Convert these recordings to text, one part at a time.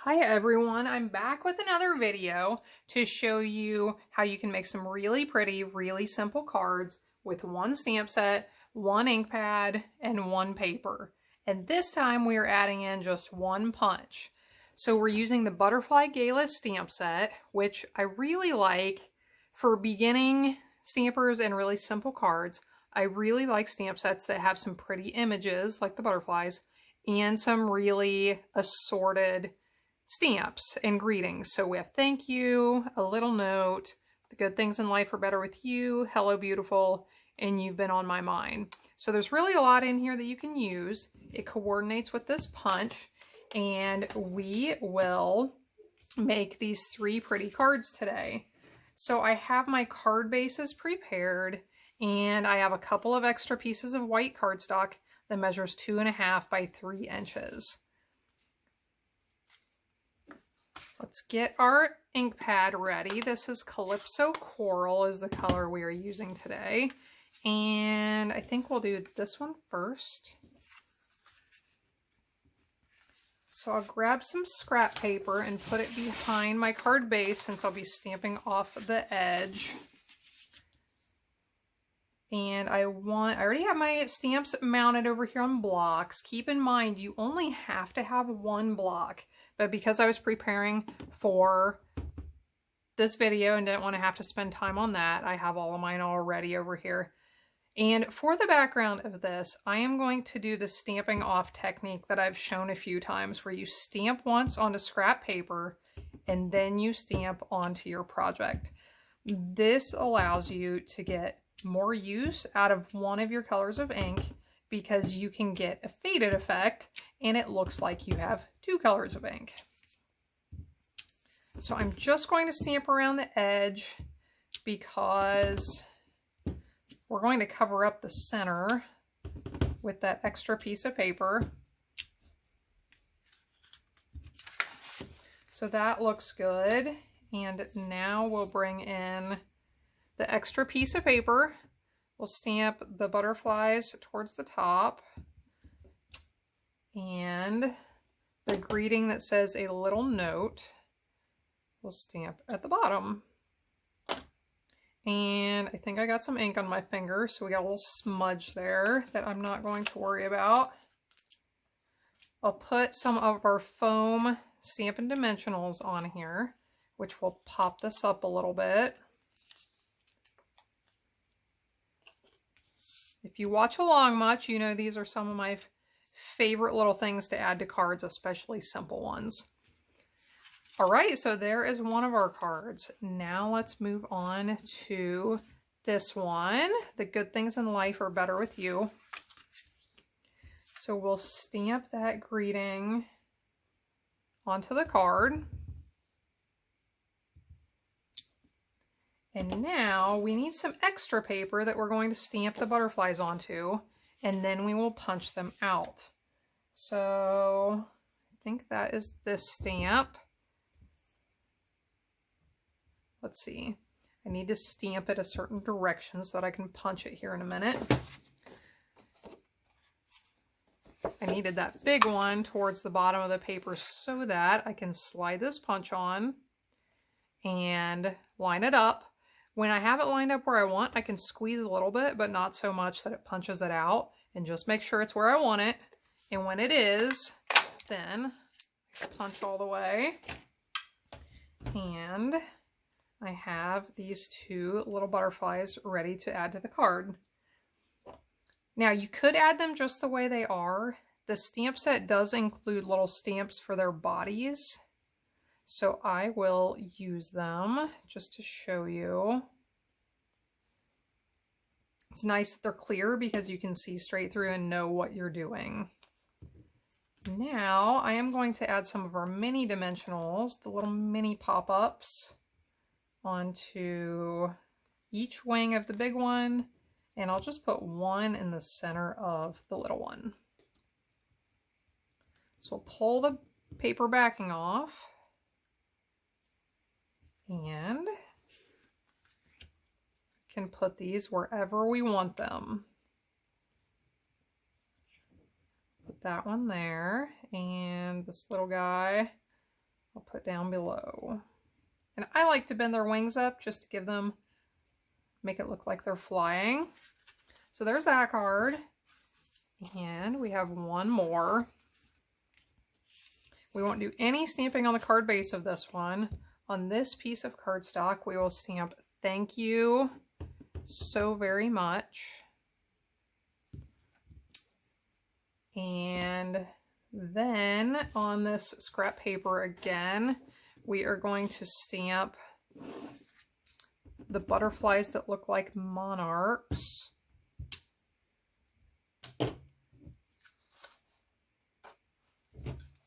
Hi everyone, I'm back with another video to show you how you can make some really pretty, really simple cards with one stamp set, one ink pad, and one paper. And this time we are adding in just one punch. So we're using the Butterfly Gala stamp set, which I really like for beginning stampers and really simple cards. I really like stamp sets that have some pretty images like the butterflies and some really assorted stamps and greetings. So we have thank you, a little note, the good things in life are better with you, hello beautiful, and you've been on my mind. So there's really a lot in here that you can use. It coordinates with this punch, and we will make these three pretty cards today. So I have my card bases prepared, and I have a couple of extra pieces of white cardstock that measures 2.5 by 3 inches. Let's get our ink pad ready. This is Calypso Coral is the color we are using today. And I think we'll do this one first. So I'll grab some scrap paper and put it behind my card base since I'll be stamping off the edge. And I already have my stamps mounted over here on blocks. Keep in mind, you only have to have one block. But because I was preparing for this video and didn't want to have to spend time on that, I have all of mine already over here. And for the background of this, I am going to do the stamping off technique that I've shown a few times, where you stamp once onto scrap paper and then you stamp onto your project. This allows you to get more use out of one of your colors of ink because you can get a faded effect and it looks like you have two colors of ink. So I'm just going to stamp around the edge because we're going to cover up the center with that extra piece of paper. So that looks good. And now we'll bring in the extra piece of paper. We'll stamp the butterflies towards the top. And the greeting that says a little note, we'll stamp at the bottom. And I think I got some ink on my finger, so we got a little smudge there that I'm not going to worry about. I'll put some of our foam Stampin' Dimensionals on here, which will pop this up a little bit. If you watch along much, you know these are some of my favorite little things to add to cards, especially simple ones. All right, so there is one of our cards. Now let's move on to this one. The good things in life are better with you. So we'll stamp that greeting onto the card. And now we need some extra paper that we're going to stamp the butterflies onto, and then we will punch them out. So I think that is this stamp. Let's see. I need to stamp it a certain direction so that I can punch it here in a minute. I needed that big one towards the bottom of the paper so that I can slide this punch on and line it up. When I have it lined up where I want, I can squeeze a little bit, but not so much that it punches it out, and just make sure it's where I want it. And when it is, then punch all the way. And I have these two little butterflies ready to add to the card. Now you could add them just the way they are. The stamp set does include little stamps for their bodies, so I will use them just to show you. It's nice that they're clear because you can see straight through and know what you're doing. Now I am going to add some of our mini dimensionals, the little mini pop-ups, onto each wing of the big one, and I'll just put one in the center of the little one. So we'll pull the paper backing off, and can put these wherever we want them. Put that one there, and this little guy I'll put down below. And I like to bend their wings up just to give them, make it look like they're flying. So there's that card. And we have one more. We won't do any stamping on the card base of this one. On this piece of cardstock, we will stamp "Thank you so very much." And then on this scrap paper again, we are going to stamp the butterflies that look like monarchs.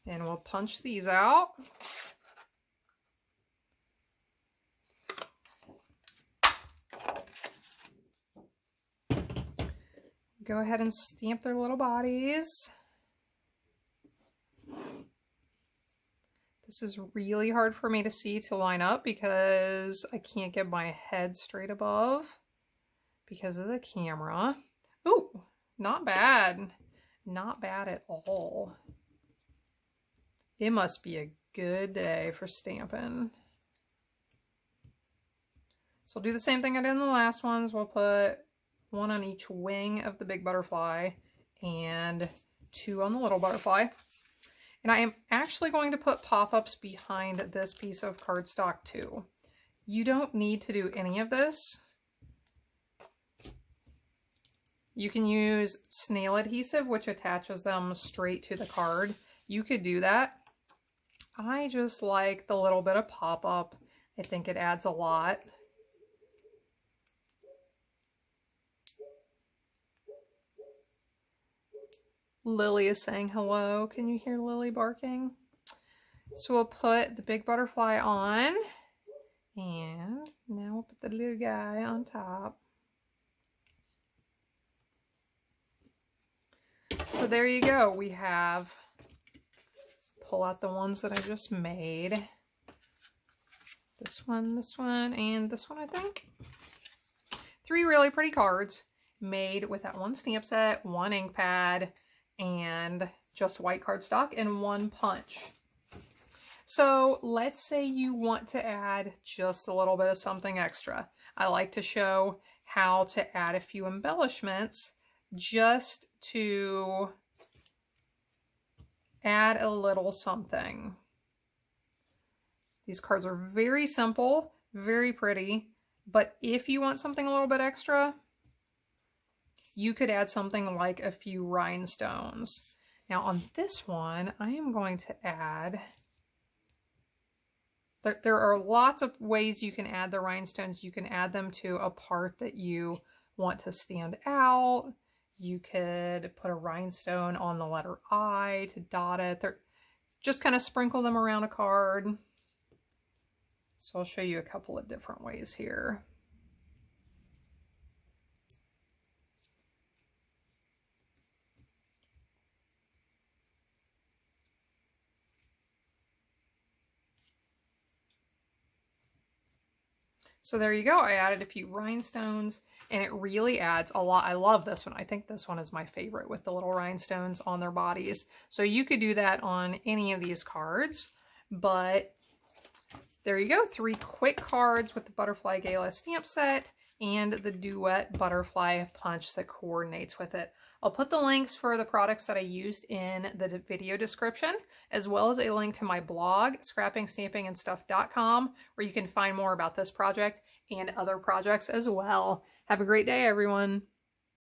And we'll punch these out. Go ahead and stamp their little bodies. This is really hard for me to see to line up because I can't get my head straight above because of the camera. Ooh, not bad. Not bad at all. It must be a good day for stamping. So I'll do the same thing I did in the last ones. We'll put one on each wing of the big butterfly and two on the little butterfly. And I am actually going to put pop-ups behind this piece of cardstock too. You don't need to do any of this. You can use snail adhesive, which attaches them straight to the card. You could do that. I just like the little bit of pop-up. I think it adds a lot. Lily is saying hello. Can you hear Lily barking? So we'll put the big butterfly on. And now we'll put the little guy on top. So there you go. We have, pull out the ones that I just made. This one, and this one, I think. 3 really pretty cards made with that one stamp set, 1 ink pad, and just white cardstock, and 1 punch. So let's say you want to add just a little bit of something extra. I like to show how to add a few embellishments just to add a little something. These cards are very simple, very pretty, but if you want something a little bit extra, you could add something like a few rhinestones. Now on this one, I am going to add, there are lots of ways you can add the rhinestones. You can add them to a part that you want to stand out. You could put a rhinestone on the letter I to dot it. Just kind of sprinkle them around a card. So I'll show you a couple of different ways here. So there you go. I added a few rhinestones and it really adds a lot. I love this one. I think this one is my favorite with the little rhinestones on their bodies. So you could do that on any of these cards, but there you go. 3 quick cards with the Butterfly Gala stamp set and the Duet Butterfly Punch that coordinates with it. I'll put the links for the products that I used in the video description, as well as a link to my blog, scrappingstampingandstuff.com, where you can find more about this project and other projects as well. Have a great day, everyone.